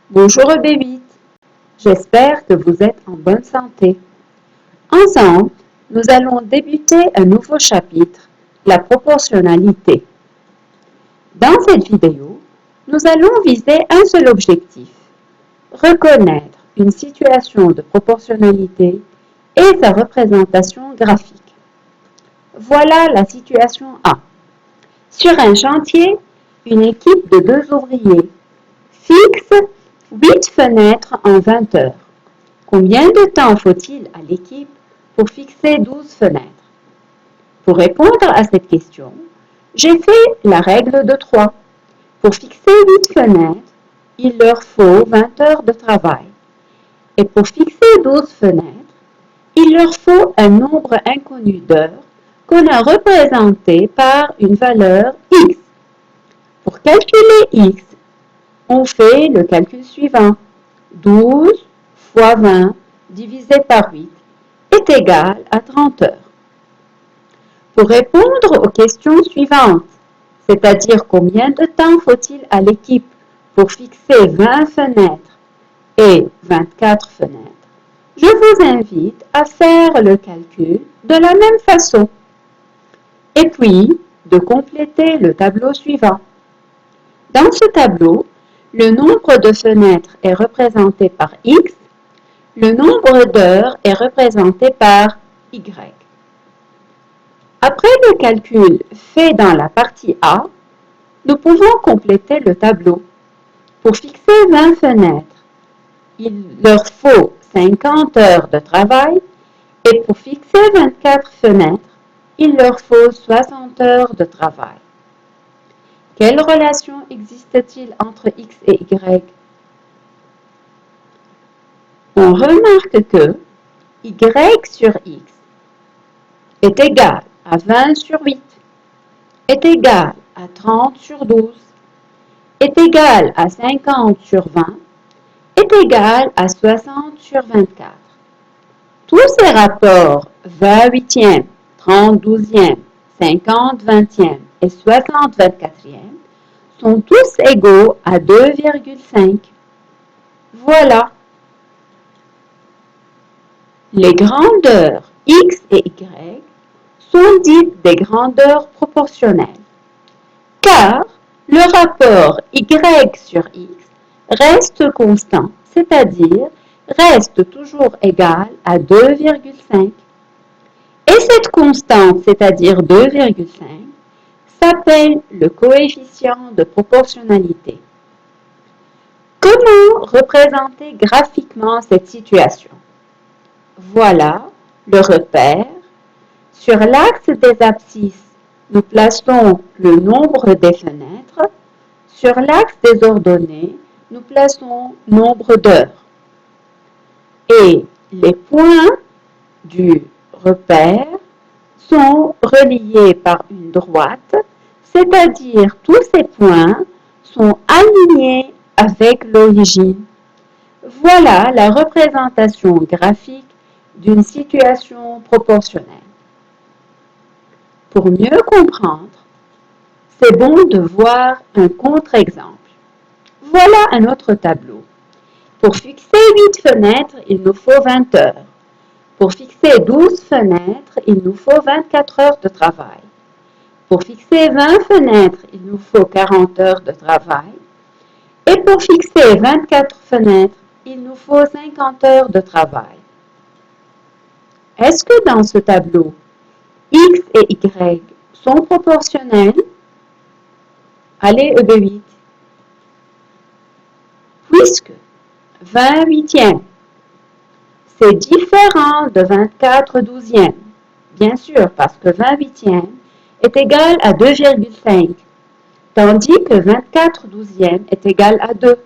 Bonjour B8, j'espère que vous êtes en bonne santé. Ensemble, nous allons débuter un nouveau chapitre, la proportionnalité. Dans cette vidéo, nous allons viser un seul objectif, reconnaître une situation de proportionnalité et sa représentation graphique. Voilà la situation A. Sur un chantier, une équipe de 2 ouvriers fixe 8 fenêtres en 20 heures. Combien de temps faut-il à l'équipe pour fixer 12 fenêtres? Pour répondre à cette question, j'ai fait la règle de 3. Pour fixer 8 fenêtres, il leur faut 20 heures de travail. Et pour fixer 12 fenêtres, il leur faut un nombre inconnu d'heures qu'on a représenté par une valeur x. Pour calculer x, on fait le calcul suivant. 12 fois 20 divisé par 8 est égal à 30 heures. Pour répondre aux questions suivantes, c'est-à-dire combien de temps faut-il à l'équipe pour fixer 20 fenêtres et 24 fenêtres, je vous invite à faire le calcul de la même façon. Et puis, de compléter le tableau suivant. Dans ce tableau, le nombre de fenêtres est représenté par x, le nombre d'heures est représenté par y. Après le calcul fait dans la partie A, nous pouvons compléter le tableau. Pour fixer 20 fenêtres, il leur faut 50 heures de travail et pour fixer 24 fenêtres, il leur faut 60 heures de travail. Quelle relation existe-t-il entre x et y? On remarque que y sur x est égal à 20 sur 8, est égal à 30 sur 12, est égal à 50 sur 20, est égal à 60 sur 24. Tous ces rapports 20 huitièmes, 30 douzièmes, 50 vingtièmes et 60 24e sont tous égaux à 2,5. Voilà. Les grandeurs x et y sont dites des grandeurs proportionnelles, car le rapport y sur x reste constant, c'est-à-dire reste toujours égal à 2,5. Et cette constante, c'est-à-dire 2,5, s'appelle le coefficient de proportionnalité. Comment représenter graphiquement cette situation? Voilà le repère. Sur l'axe des abscisses, nous plaçons le nombre des fenêtres. Sur l'axe des ordonnées, nous plaçons nombre d'heures. Et les points du repère sont reliés par une droite, c'est-à-dire tous ces points sont alignés avec l'origine. Voilà la représentation graphique d'une situation proportionnelle. Pour mieux comprendre, c'est bon de voir un contre-exemple. Voilà un autre tableau. Pour fixer 8 fenêtres, il nous faut 20 heures. Pour fixer 12 fenêtres, il nous faut 24 heures de travail. Pour fixer 20 fenêtres, il nous faut 40 heures de travail. Et pour fixer 24 fenêtres, il nous faut 50 heures de travail. Est-ce que dans ce tableau, x et y sont proportionnels? Allez, EB8. Puisque 20 huitièmes, c'est différent de 24 douzièmes. Bien sûr, parce que 20 huitièmes est égal à 2,5, tandis que 24 douzièmes est égal à 2.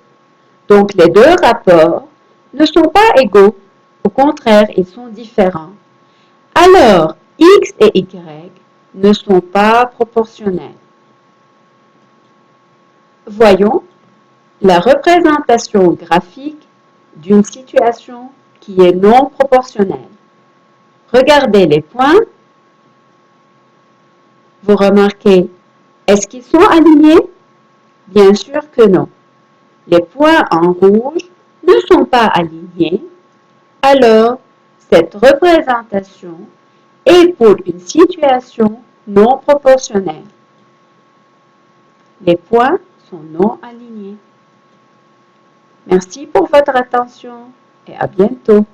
Donc, les deux rapports ne sont pas égaux. Au contraire, ils sont différents. Alors, x et y ne sont pas proportionnels. Voyons la représentation graphique d'une situation qui est non proportionnelle. Regardez les points. Vous remarquez, est-ce qu'ils sont alignés? Bien sûr que non. Les points en rouge ne sont pas alignés, alors cette représentation est pour une situation non proportionnelle. Les points sont non alignés. Merci pour votre attention et à bientôt.